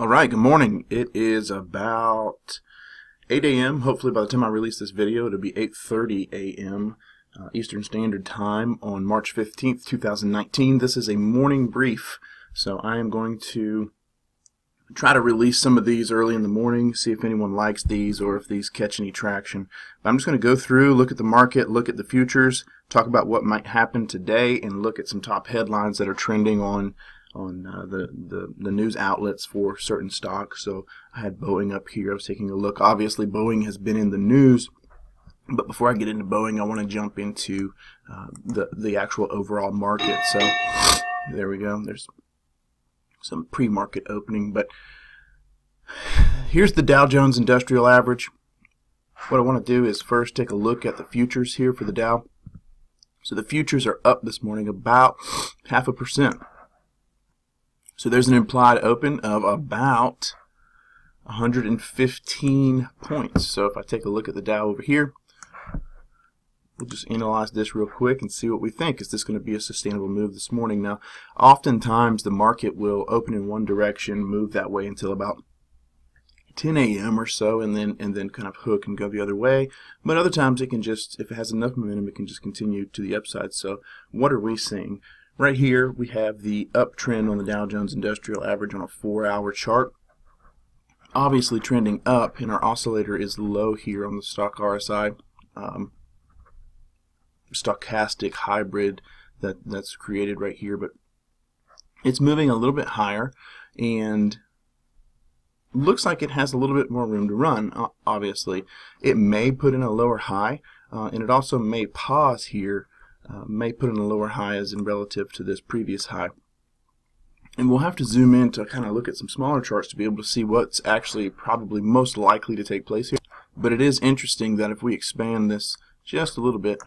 All right, good morning. It is about 8 a.m. Hopefully by the time I release this video, it'll be 8:30 a.m. Eastern Standard Time on March 15th, 2019. This is a morning brief, so I am going to try to release some of these early in the morning, see if anyone likes these or if these catch any traction. But I'm just going to go through, look at the market, look at the futures, talk about what might happen today, and look at some top headlines that are trending on the news outlets for certain stocks. So I had Boeing up here. I was taking a look. Obviously, Boeing has been in the news, but before I get into Boeing, I want to jump into the actual overall market. So there we go. There's some pre-market opening, but here's the Dow Jones Industrial Average. What I want to do is first take a look at the futures here for the Dow. So the futures are up this morning about 0.5%. So there's an implied open of about 115 points. So if I take a look at the Dow over here, we'll just analyze this real quick and see what we think. Is this going to be a sustainable move this morning? Now, oftentimes the market will open in one direction, move that way until about 10 a.m. or so, and then kind of hook and go the other way. But other times it can just, if it has enough momentum, it can just continue to the upside. So what are we seeing? Right here we have the uptrend on the Dow Jones Industrial Average on a 4-hour chart. Obviously trending up, and our oscillator is low here on the stock RSI. Stochastic hybrid that's created right here, but it's moving a little bit higher and looks like it has a little bit more room to run. Obviously it may put in a lower high, and it also may pause here, may put in a lower high as in relative to this previous high. And we'll have to zoom in to kind of look at some smaller charts to be able to see what's actually probably most likely to take place here. But it is interesting that if we expand this just a little bit,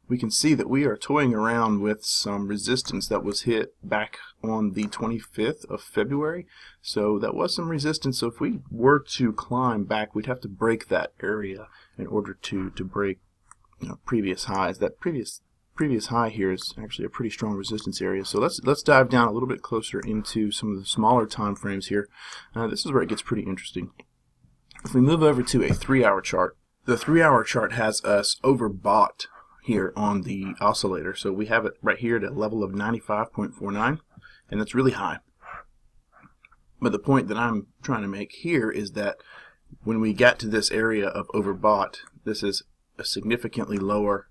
we can see that we are toying around with some resistance that was hit back on the 25th of February. So that was some resistance. So if we were to climb back, we'd have to break that area in order to break, previous highs. That previous high here is actually a pretty strong resistance area. So let's dive down a little bit closer into some of the smaller time frames here. This is where it gets pretty interesting. If we move over to a 3-hour chart, the 3-hour chart has us overbought here on the oscillator. So we have it right here at a level of 95.49, and that's really high. But the point that I'm trying to make here is that when we get to this area of overbought, this is a significantly lower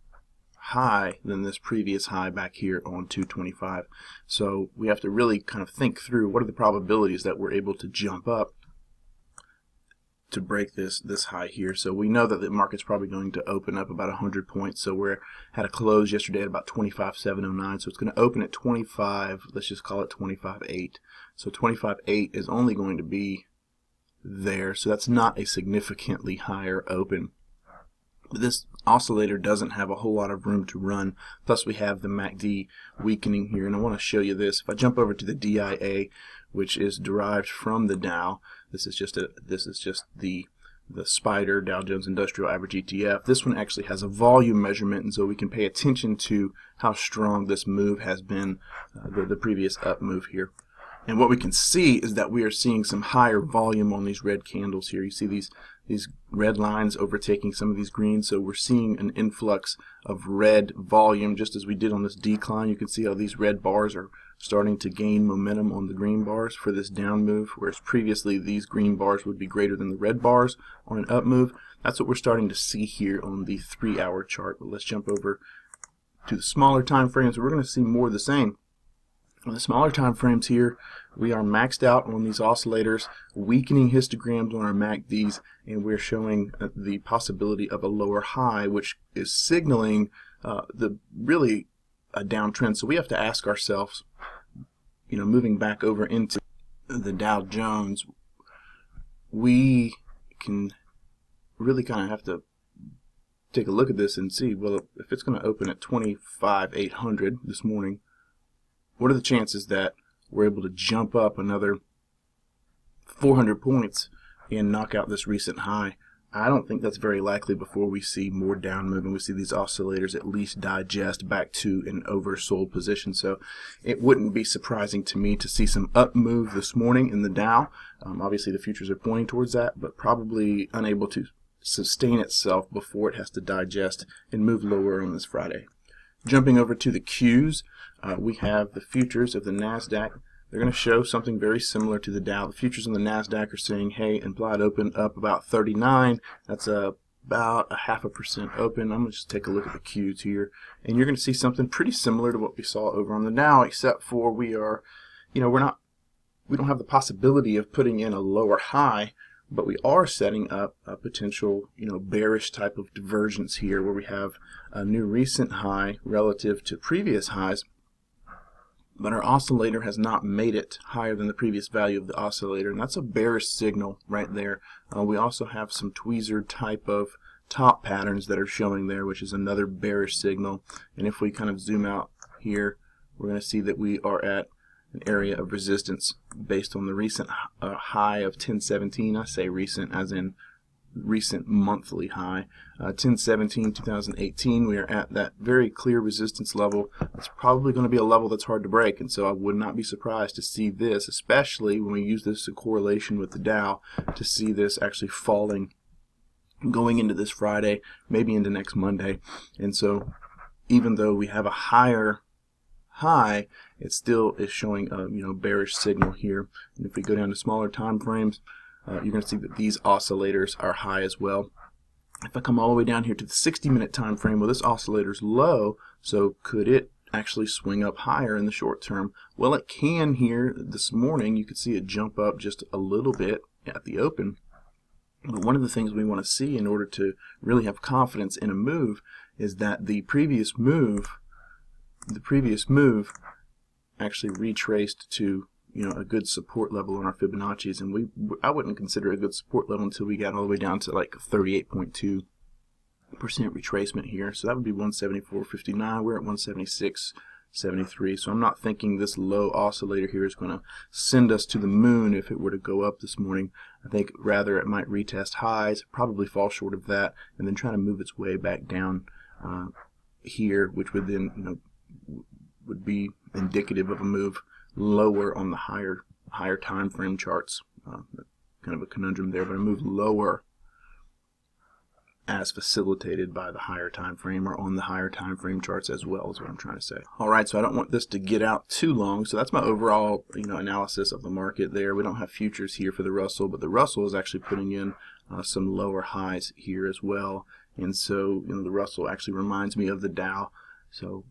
high than this previous high back here on 225. So we have to really kind of think through what are the probabilities that we're able to jump up to break this high here. So we know that the market's probably going to open up about 100 points. So we had a close yesterday at about 25,709. So it's going to open at 25. Let's just call it 25.8. So 25.8 is only going to be there. So that's not a significantly higher open. But this oscillator doesn't have a whole lot of room to run. Plus we have the MACD weakening here, and I want to show you this. If I jump over to the DIA, which is derived from the Dow, this is just the SPDR, Dow Jones Industrial Average ETF. This one actually has a volume measurement, and so we can pay attention to how strong this move has been, the previous up move here. And what we can see is that we are seeing some higher volume on these red candles here. You see these red lines overtaking some of these greens, so we're seeing an influx of red volume just as we did on this decline. You can see how these red bars are starting to gain momentum on the green bars for this down move, whereas previously these green bars would be greater than the red bars on an up move. That's what we're starting to see here on the 3-hour chart. But let's jump over to the smaller time frames. We're going to see more of the same. On the smaller time frames here, we are maxed out on these oscillators, weakening histograms on our MACDs, and we're showing the possibility of a lower high, which is signaling really a downtrend. So we have to ask ourselves, moving back over into the Dow Jones, we can really kind of have to take a look at this and see, well, if it's going to open at 25,800 this morning, what are the chances that we're able to jump up another 400 points and knock out this recent high? I don't think that's very likely before we see more down movement. We see these oscillators at least digest back to an oversold position. So it wouldn't be surprising to me to see some up move this morning in the Dow. Obviously the futures are pointing towards that, but probably unable to sustain itself before it has to digest and move lower on this Friday. Jumping over to the Qs, we have the futures of the NASDAQ. They're going to show something very similar to the Dow. The futures on the NASDAQ are saying, hey, implied open up about 39. That's about a 0.5% open. I'm going to just take a look at the Qs here, and you're going to see something pretty similar to what we saw over on the Dow, except for we are, we don't have the possibility of putting in a lower high, but we are setting up a potential, bearish type of divergence here where we have a new recent high relative to previous highs. But our oscillator has not made it higher than the previous value of the oscillator, and that's a bearish signal right there. We also have some tweezer type of top patterns that are showing there, which is another bearish signal. And if we kind of zoom out here, we're going to see that we are at an area of resistance based on the recent high of 1017. I say recent as in recent monthly high, 1017 2018. We are at that very clear resistance level. It's probably going to be a level that's hard to break, and so I would not be surprised to see this, especially when we use this in correlation with the Dow, to see this actually falling going into this Friday, maybe into next Monday. And so even though we have a higher high, it still is showing a bearish signal here. And if we go down to smaller time frames, you're going to see that these oscillators are high as well. If I come all the way down here to the 60-minute time frame, well, this oscillator's low, so could it actually swing up higher in the short term? Well, it can here. This morning you could see it jump up just a little bit at the open. But one of the things we want to see in order to really have confidence in a move is that the previous move actually retraced to a good support level on our Fibonacci's, and I wouldn't consider it a good support level until we got all the way down to like 38.2% retracement here. So that would be 174.59. We're at 176.73. So I'm not thinking this low oscillator here is going to send us to the moon if it were to go up this morning. I think rather it might retest highs, probably fall short of that, and then try to move its way back down here, which would then would be indicative of a move lower on the higher time frame charts. Kind of a conundrum there, but a move lower as facilitated by the higher time frame or on the higher time frame charts as well, is what I'm trying to say. Alright, so I don't want this to get out too long, so that's my overall analysis of the market there. We don't have futures here for the Russell, but the Russell is actually putting in some lower highs here as well, and so the Russell actually reminds me of the Dow. So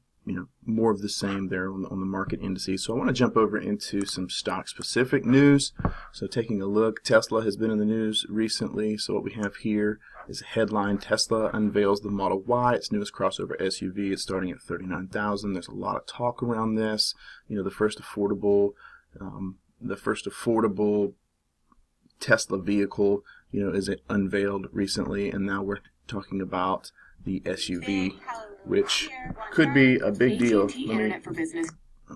more of the same there on the market indices. So I want to jump over into some stock specific news. So taking a look, Tesla has been in the news recently. So what we have here is a headline: Tesla unveils the Model Y, its newest crossover SUV. It's starting at $39,000. There's a lot of talk around this. The first affordable Tesla vehicle is unveiled recently, and now we're talking about the SUV, which could be a big deal. Let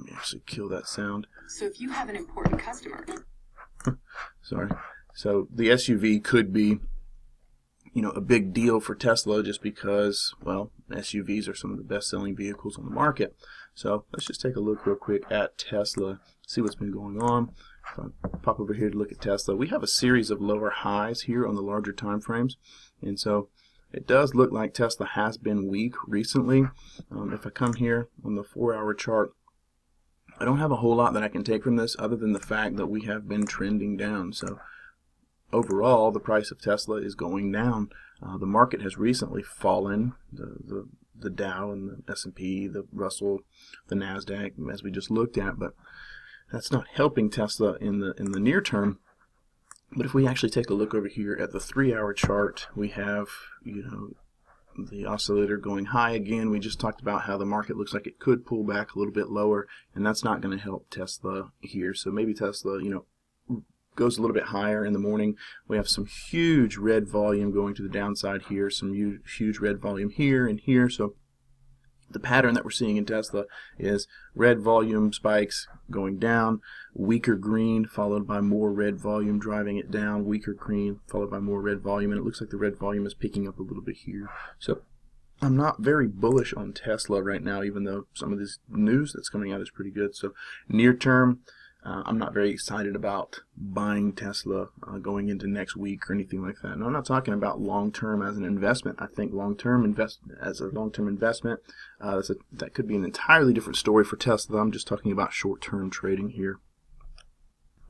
me actually kill that sound. So if you have an important customer. Sorry. So the SUV could be, a big deal for Tesla, just because, well, SUVs are some of the best-selling vehicles on the market. So let's just take a look real quick at Tesla, see what's been going on. If I pop over here to look at Tesla, we have a series of lower highs here on the larger time frames, and so it does look like Tesla has been weak recently. If I come here on the 4-hour chart, I don't have a whole lot that I can take from this other than the fact that we have been trending down. So overall, the price of Tesla is going down. The market has recently fallen. The Dow and the S&P, the Russell, the NASDAQ, as we just looked at, but that's not helping Tesla in the near term. But if we actually take a look over here at the 3-hour chart, we have, the oscillator going high again. We just talked about how the market looks like it could pull back a little bit lower, and that's not going to help Tesla here. So maybe Tesla, goes a little bit higher in the morning. We have some huge red volume going to the downside here, some huge red volume here and here. So The pattern that we're seeing in Tesla is red volume spikes going down, weaker green followed by more red volume driving it down, weaker green followed by more red volume, and it looks like the red volume is picking up a little bit here. So I'm not very bullish on Tesla right now, even though some of this news that's coming out is pretty good. So near term, I'm not very excited about buying Tesla going into next week or anything like that. No, I'm not talking about long-term as an investment. I think long-term as a long-term investment, that could be an entirely different story for Tesla. I'm just talking about short-term trading here.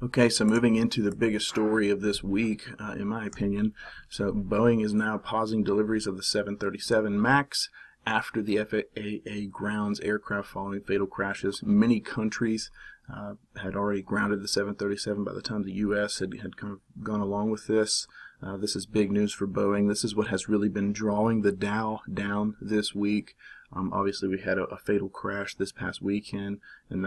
Okay, so moving into the biggest story of this week, in my opinion. So Boeing is now pausing deliveries of the 737 MAX after the FAA grounds aircraft following fatal crashes. Many countries had already grounded the 737 by the time the U.S. had kind of gone along with this. This is big news for Boeing. This is what has really been drawing the Dow down this week. Obviously, we had a fatal crash this past weekend, and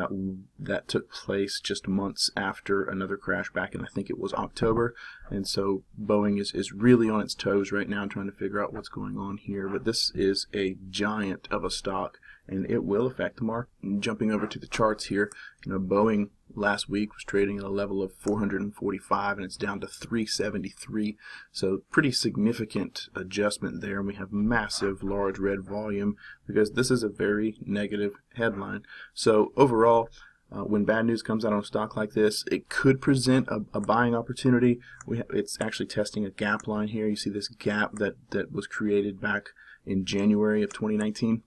that took place just months after another crash back in, I think it was October. And so Boeing is really on its toes right now trying to figure out what's going on here. But this is a giant of a stock, and it will affect the market. Jumping over to the charts here, Boeing last week was trading at a level of 445, and it's down to 373. So pretty significant adjustment there, and we have massive large red volume because this is a very negative headline. So overall, when bad news comes out on a stock like this, it could present a buying opportunity. It's actually testing a gap line here. You see this gap that was created back in January of 2019.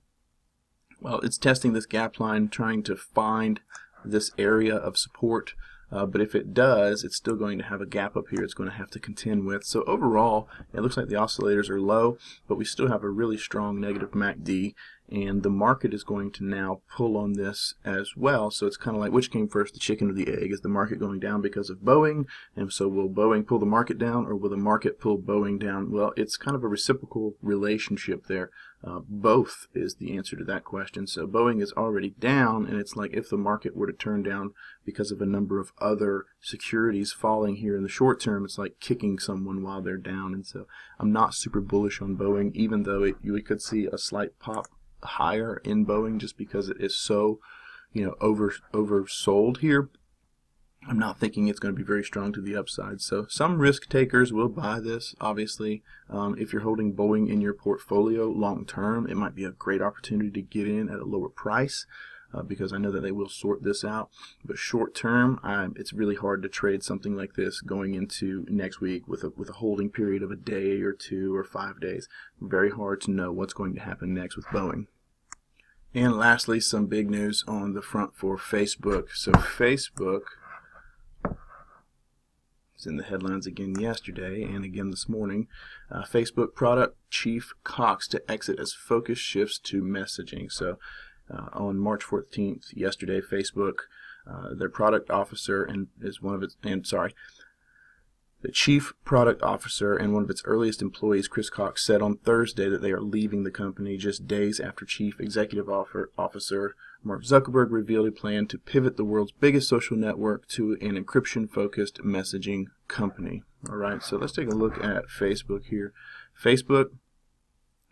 Well, it's testing this gap line, trying to find this area of support, but if it does, it's still going to have a gap up here it's going to have to contend with. So overall, it looks like the oscillators are low, but we still have a really strong negative MACD, and the market is going to now pull on this as well. So it's kind of like, which came first, the chicken or the egg? Is the market going down because of Boeing? And so will Boeing pull the market down, or will the market pull Boeing down? Well, it's kind of a reciprocal relationship there. Both is the answer to that question. So Boeing is already down, and it's like if the market were to turn down because of a number of other securities falling here in the short term, it's like kicking someone while they're down. And so I'm not super bullish on Boeing, even though we could see a slight pop higher in Boeing just because it is so oversold here. I'm not thinking it's going to be very strong to the upside. So some risk takers will buy this, obviously. If you're holding Boeing in your portfolio long term, it might be a great opportunity to get in at a lower price because I know that they will sort this out. But short term, it's really hard to trade something like this going into next week with a holding period of a day or 2 or 5 days. Very hard to know what's going to happen next with Boeing. And lastly, some big news on the front for Facebook. So Facebook is in the headlines again yesterday and again this morning. Facebook product chief Cox to exit as focus shifts to messaging. So on March 14th, yesterday, Facebook, their product officer the chief product officer and one of its earliest employees, Chris Cox, said on Thursday that they are leaving the company just days after Chief Executive Officer Mark Zuckerberg revealed a plan to pivot the world's biggest social network to an encryption-focused messaging company. All right, so let's take a look at Facebook here. Facebook,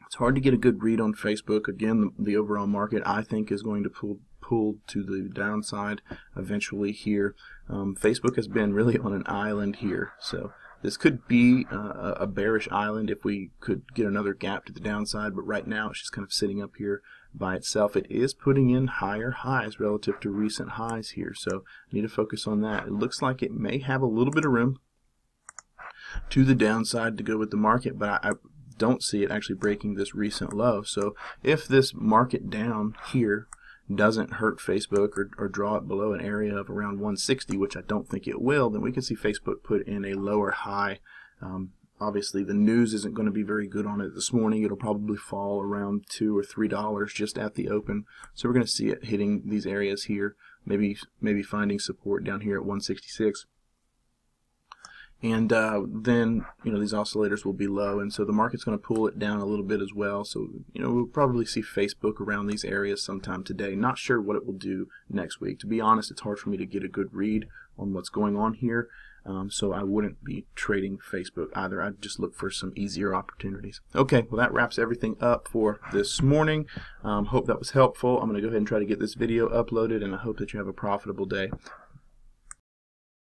it's hard to get a good read on Facebook. Again, the overall market, I think, is going to pull to the downside eventually here. Facebook has been really on an island here, so this could be a bearish island if we could get another gap to the downside, but right now it's just kind of sitting up here by itself. It is putting in higher highs relative to recent highs here, so I need to focus on that. It looks like it may have a little bit of room to the downside to go with the market, but I don't see it actually breaking this recent low. So if this market down here doesn't hurt Facebook or draw it below an area of around 160, which I don't think it will, then we can see Facebook put in a lower high. Obviously, the news isn't going to be very good on it this morning. It'll probably fall around $2 or $3 just at the open. So we're going to see it hitting these areas here, maybe finding support down here at 166. And then, these oscillators will be low, and so the market's going to pull it down a little bit as well. So, we'll probably see Facebook around these areas sometime today. Not sure what it will do next week. To be honest, it's hard for me to get a good read on what's going on here. So I wouldn't be trading Facebook either. I'd just look for some easier opportunities. Okay, well that wraps everything up for this morning. Hope that was helpful. I'm going to go ahead and try to get this video uploaded, and I hope that you have a profitable day.